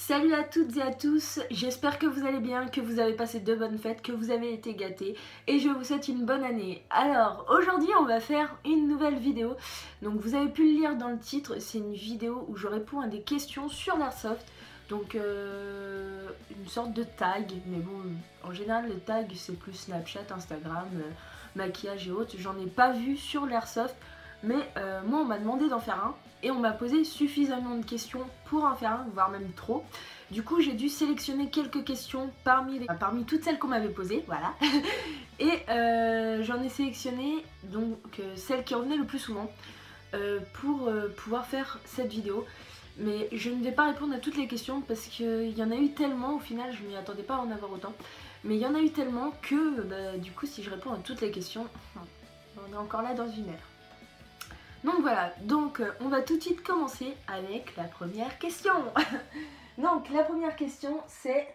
Salut à toutes et à tous, j'espère que vous allez bien, que vous avez passé de bonnes fêtes, que vous avez été gâtés et je vous souhaite une bonne année. Alors aujourd'hui on va faire une nouvelle vidéo, donc vous avez pu le lire dans le titre, c'est une vidéo où je réponds à des questions sur l'airsoft. Donc une sorte de tag, mais bon en général les tags c'est plus Snapchat, Instagram, maquillage et autres, j'en ai pas vu sur l'airsoft. Mais moi on m'a demandé d'en faire un et on m'a posé suffisamment de questions pour en faire un, voire même trop. Du coup j'ai dû sélectionner quelques questions parmi toutes celles qu'on m'avait posées, voilà. Et j'en ai sélectionné donc celles qui revenaient le plus souvent pour pouvoir faire cette vidéo. Mais je ne vais pas répondre à toutes les questions parce qu'il y en a eu tellement, au final je m'y attendais pas à en avoir autant. Mais il y en a eu tellement que du coup si je réponds à toutes les questions, on est encore là dans une heure. Donc voilà, donc on va tout de suite commencer avec la première question. Donc la première question c'est...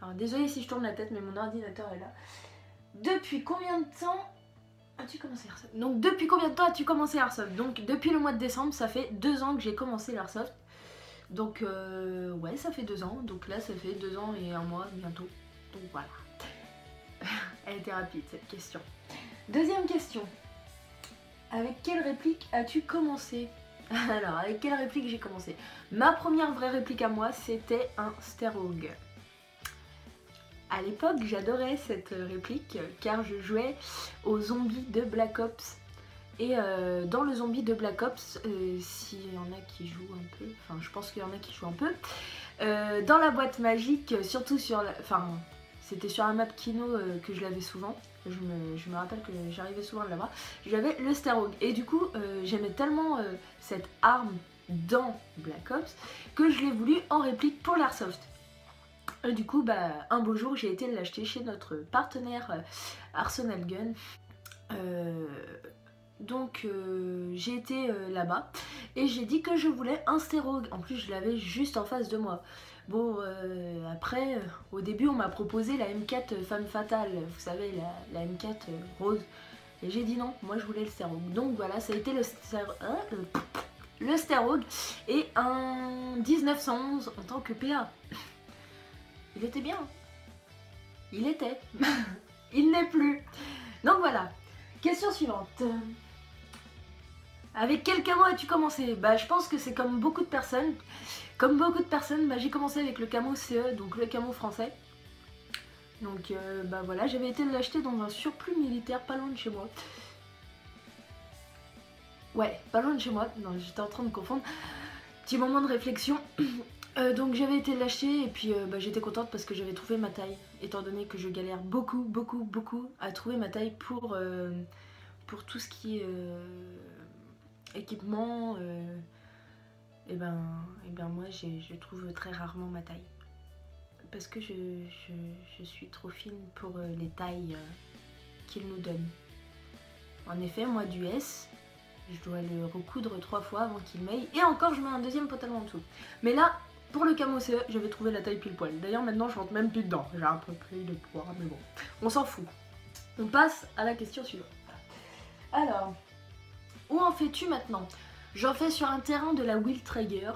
Alors désolée si je tourne la tête mais mon ordinateur est là. Depuis combien de temps as-tu commencé Airsoft? Donc depuis combien de temps as-tu commencé Airsoft? Donc depuis le mois de décembre, ça fait 2 ans que j'ai commencé l'Airsoft. Donc ouais, ça fait 2 ans, donc là ça fait 2 ans et 1 mois bientôt. Donc voilà. Elle était rapide cette question. Deuxième question. Avec quelle réplique as-tu commencé? Alors, avec quelle réplique j'ai commencé? Ma première vraie réplique à moi, c'était un Sterog. À l'époque, j'adorais cette réplique car je jouais aux zombies de Black Ops. Et dans le zombie de Black Ops, s'il y en a qui jouent un peu, enfin je pense qu'il y en a qui jouent un peu, dans la boîte magique, surtout sur la... Enfin, c'était sur un map Kino que je l'avais souvent. Je me rappelle que j'arrivais souvent à l'avoir. J'avais le Sterog. Et du coup, j'aimais tellement cette arme dans Black Ops que je l'ai voulu en réplique pour l'Airsoft. Et du coup, un beau jour, j'ai été l'acheter chez notre partenaire Arsenal Gun. Donc j'ai été là-bas et j'ai dit que je voulais un Sterog. En plus, je l'avais juste en face de moi. Bon, après, au début, on m'a proposé la M4 Femme Fatale, vous savez, la M4 rose. Et j'ai dit non, moi je voulais le Sterog. Donc voilà, ça a été le Sterog et un 1911 en tant que PA. Il était bien. Il était. Il n'est plus. Donc voilà. Question suivante. Avec quel camo as-tu commencé? Je pense que c'est comme beaucoup de personnes. Comme beaucoup de personnes, j'ai commencé avec le camo CE, donc le camo français. Donc voilà, j'avais été l'acheter dans un surplus militaire pas loin de chez moi. Ouais, pas loin de chez moi, non j'étais en train de confondre. Petit moment de réflexion. Donc j'avais été l'acheter et puis j'étais contente parce que j'avais trouvé ma taille. Étant donné que je galère beaucoup à trouver ma taille pour tout ce qui est équipement. Et moi je trouve très rarement ma taille. Parce que je suis trop fine pour les tailles qu'ils nous donnent. En effet, moi du S, je dois le recoudre 3 fois avant qu'il m'aille. Et encore, je mets un deuxième pantalon en dessous. Mais là, pour le camo CE, j'avais trouvé la taille pile poil. D'ailleurs, maintenant, je rentre même plus dedans. J'ai un peu pris de poids, mais bon, on s'en fout. On passe à la question suivante. Alors, où en fais-tu maintenant? J'en fais sur un terrain de la Will Traeger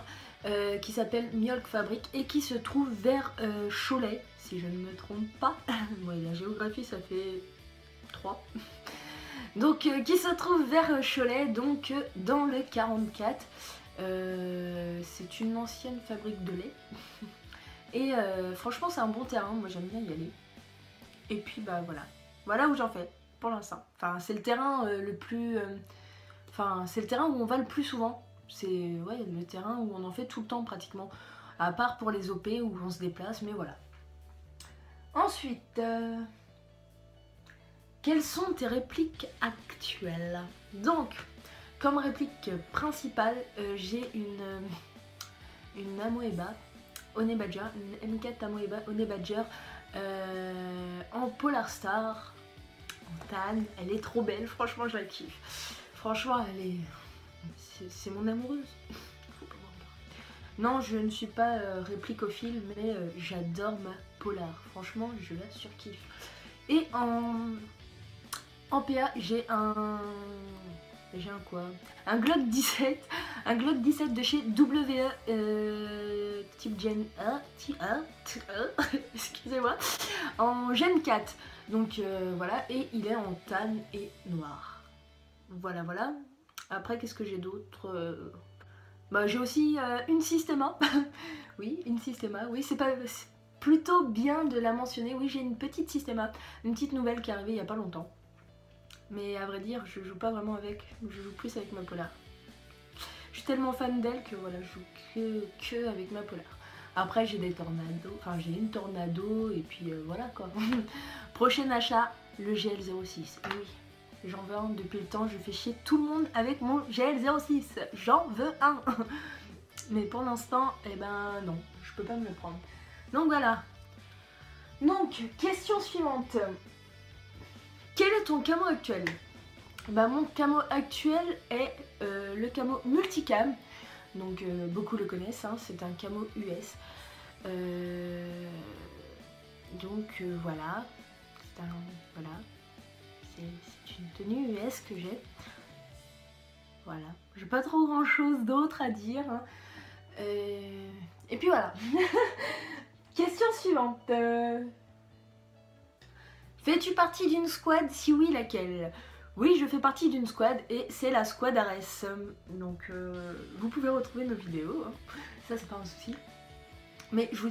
qui s'appelle Mjolk Fabric et qui se trouve vers Cholet, si je ne me trompe pas. Ouais, la géographie, ça fait 3. Donc, qui se trouve vers Cholet, donc dans le 44. C'est une ancienne fabrique de lait. Et franchement, c'est un bon terrain, moi j'aime bien y aller. Et puis, voilà. Voilà où j'en fais, pour l'instant. Enfin, c'est le terrain le plus... c'est le terrain où on va le plus souvent. C'est le terrain où on en fait tout le temps pratiquement. À part pour les OP où on se déplace, mais voilà. Ensuite, quelles sont tes répliques actuelles? Donc, comme réplique principale, j'ai une Amoeba Honey Badger, une M4 Amoeba Honey Badger en Polar Star, en tan. Elle est trop belle, franchement je la kiffe. Franchement, elle est... C'est mon amoureuse. Faut pas non, je ne suis pas réplicophile, mais j'adore ma Polar. Franchement, je la surkiffe. Et en PA, j'ai J'ai un quoi? Un Glock 17. Un Glock 17 de chez WE type Gen 1. Excusez-moi. En Gen 4. Donc voilà. Et il est en tan et noir. Voilà, voilà. Après, qu'est-ce que j'ai d'autre? Bah, j'ai aussi une Systema. Oui, une Systema. Oui, c'est plutôt bien de la mentionner. Oui, j'ai une petite Systema. Une petite nouvelle qui est arrivée il n'y a pas longtemps. Mais à vrai dire, je joue pas vraiment avec. Je joue plus avec ma Polar. Je suis tellement fan d'elle que voilà, je joue que avec ma Polar. Après, j'ai des Tornado. Enfin, j'ai une Tornado et puis voilà quoi. Prochain achat, le GL06. Oui. J'en veux un depuis le temps, je fais chier tout le monde avec mon GL06. J'en veux un. Mais pour l'instant, eh ben non, je peux pas me le prendre. Donc voilà. Donc, question suivante. Quel est ton camo actuel? Bah, mon camo actuel est le camo multicam. Donc beaucoup le connaissent, hein, c'est un camo US. Donc voilà. Voilà. C'est une tenue US que j'ai. Voilà. J'ai pas trop grand chose d'autre à dire. Hein. Et puis voilà. Question suivante. Fais-tu partie d'une squad? Si oui, laquelle? Oui, je fais partie d'une squad et c'est la squad Ares. Donc vous pouvez retrouver nos vidéos. Hein. Ça, c'est pas un souci. Mais je vous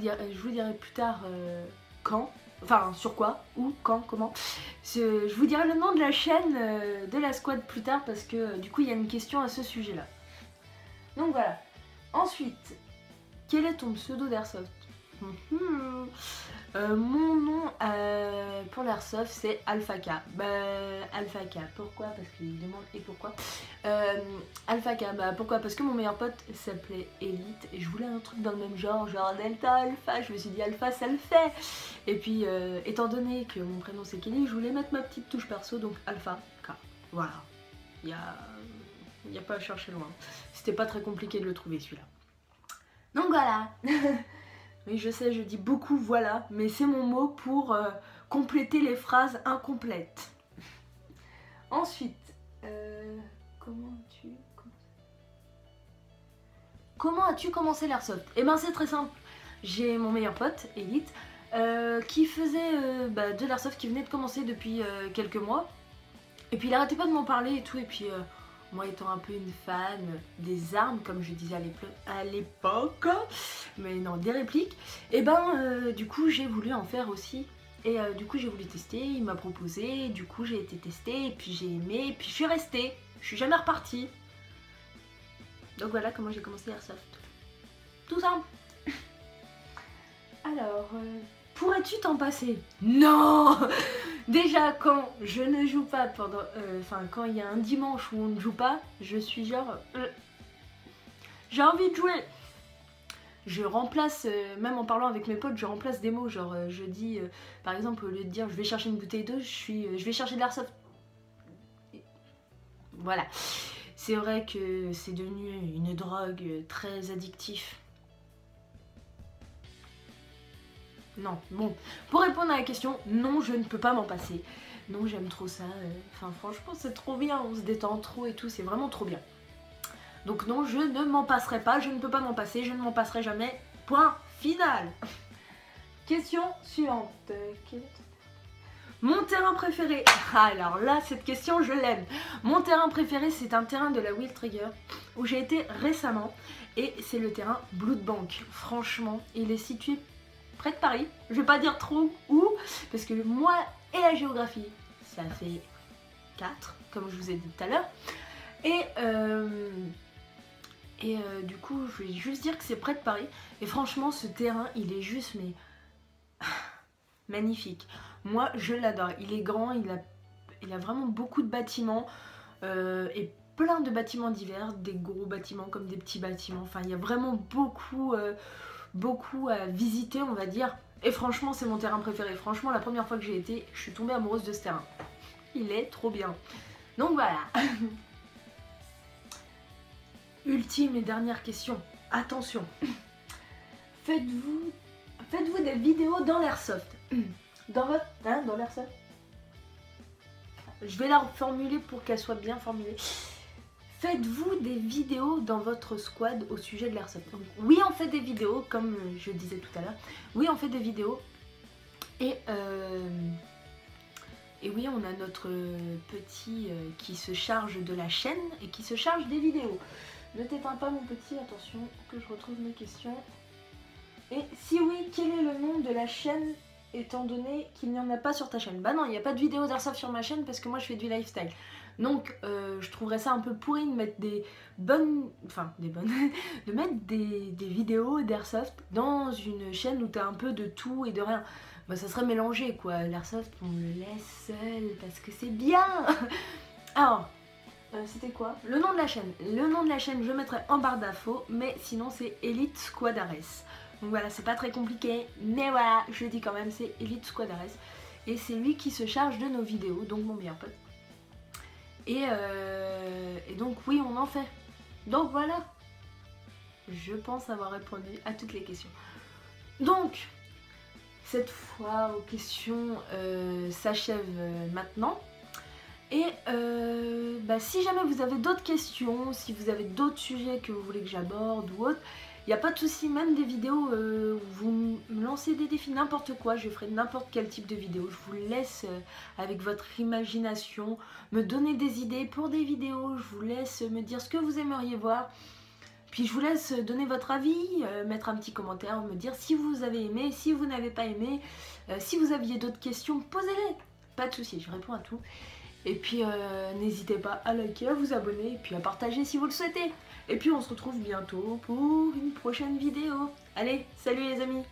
dirai plus tard quand. Enfin, sur quoi, où, quand, comment. Je vous dirai le nom de la chaîne de la squad plus tard parce que du coup il y a une question à ce sujet-là. Donc voilà. Ensuite, quel est ton pseudo d'Airsoft? Mon nom pour l'Airsoft c'est Alpha K. Alpha K, pourquoi? Parce qu'il demande et pourquoi. Alpha K, pourquoi? Parce que mon meilleur pote s'appelait Elite et je voulais un truc dans le même genre Delta, Alpha. Je me suis dit Alpha ça le fait. Et puis étant donné que mon prénom c'est Kelly, je voulais mettre ma petite touche perso, donc Alpha K. Voilà. Il n'y a pas à chercher loin. C'était pas très compliqué de le trouver celui-là. Donc voilà. Oui, je sais, je dis beaucoup voilà, mais c'est mon mot pour compléter les phrases incomplètes. Ensuite, comment as-tu commencé l'Airsoft? Eh ben c'est très simple. J'ai mon meilleur pote, Elite, qui faisait de l'Airsoft, qui venait de commencer depuis quelques mois. Et puis il arrêtait pas de m'en parler et tout, et puis... moi étant un peu une fan des armes, comme je disais à l'époque, mais non, des répliques, et du coup j'ai voulu en faire aussi. Et du coup j'ai voulu tester, il m'a proposé, du coup j'ai été tester, et puis j'ai aimé, et puis je suis restée, je suis jamais repartie. Donc voilà comment j'ai commencé Airsoft. Tout ça. Alors, pourrais-tu t'en passer? Non. Déjà quand je ne joue pas pendant... quand il y a un dimanche où on ne joue pas, je suis genre... j'ai envie de jouer. Je remplace, même en parlant avec mes potes, je remplace des mots. Genre je dis, par exemple, au lieu de dire je vais chercher une bouteille d'eau, je vais chercher de l'Airsoft. Voilà. C'est vrai que c'est devenu une drogue très addictive. Non, bon, pour répondre à la question, non, je ne peux pas m'en passer. Non, j'aime trop ça. Enfin, franchement, c'est trop bien. On se détend trop et tout, c'est vraiment trop bien. Donc non, je ne m'en passerai pas. Je ne peux pas m'en passer. Je ne m'en passerai jamais. Point final. Question suivante. Mon terrain préféré. Alors là, cette question, je l'aime. Mon terrain préféré, c'est un terrain de la Will Trigger où j'ai été récemment. Et c'est le terrain Bloodbank. Franchement, il est situé près de Paris, je vais pas dire trop où, parce que moi et la géographie, ça fait 4, comme je vous ai dit tout à l'heure. Et du coup, je vais juste dire que c'est près de Paris. Et franchement, ce terrain, il est juste, mais magnifique. Moi, je l'adore. Il est grand, il a vraiment beaucoup de bâtiments et plein de bâtiments divers, des gros bâtiments comme des petits bâtiments. Enfin, il y a vraiment beaucoup à visiter, on va dire. Et franchement, c'est mon terrain préféré. Franchement, la première fois que j'ai été, je suis tombée amoureuse de ce terrain. Il est trop bien. Donc voilà. Ultime et dernière question. Attention. Faites-vous des vidéos dans l'Airsoft? Dans votre... Hein, dans l'Airsoft? Je vais la reformuler pour qu'elle soit bien formulée. faites-vous des vidéos dans votre squad au sujet de l'airsoft? Donc, oui, on fait des vidéos, comme je disais tout à l'heure. Oui, on fait des vidéos. Et oui, on a notre petit qui se charge de la chaîne et qui se charge des vidéos. Ne t'éteins pas mon petit, attention que je retrouve mes questions. Et si oui, quel est le nom de la chaîne étant donné qu'il n'y en a pas sur ta chaîne? Bah non, il n'y a pas de vidéo d'airsoft sur ma chaîne parce que moi je fais du lifestyle. Donc je trouverais ça un peu pourri de mettre des bonnes... Enfin, des bonnes... de mettre des vidéos d'airsoft dans une chaîne où t'as un peu de tout et de rien. Bah ça serait mélangé quoi, l'airsoft on le laisse seul parce que c'est bien. Alors, c'était quoi? Le nom de la chaîne. Le nom de la chaîne je mettrai en barre d'infos, mais sinon c'est Elite Squadares. Donc voilà, c'est pas très compliqué, mais voilà, je le dis quand même, c'est Elite Squadares. Et c'est lui qui se charge de nos vidéos, donc mon meilleur pote. Et donc oui, on en fait. Donc voilà, je pense avoir répondu à toutes les questions. Donc, cette fois aux questions s'achève maintenant. Et si jamais vous avez d'autres questions, si vous avez d'autres sujets que vous voulez que j'aborde ou autre, il n'y a pas de souci, même des vidéos où vous me lancez des défis, n'importe quoi, je ferai n'importe quel type de vidéo. Je vous laisse avec votre imagination me donner des idées pour des vidéos, je vous laisse me dire ce que vous aimeriez voir. Puis je vous laisse donner votre avis, mettre un petit commentaire, me dire si vous avez aimé, si vous n'avez pas aimé, si vous aviez d'autres questions, posez-les. Pas de souci, je réponds à tout. Et puis n'hésitez pas à liker, à vous abonner et puis à partager si vous le souhaitez. Et puis on se retrouve bientôt pour une prochaine vidéo. Allez, salut les amis!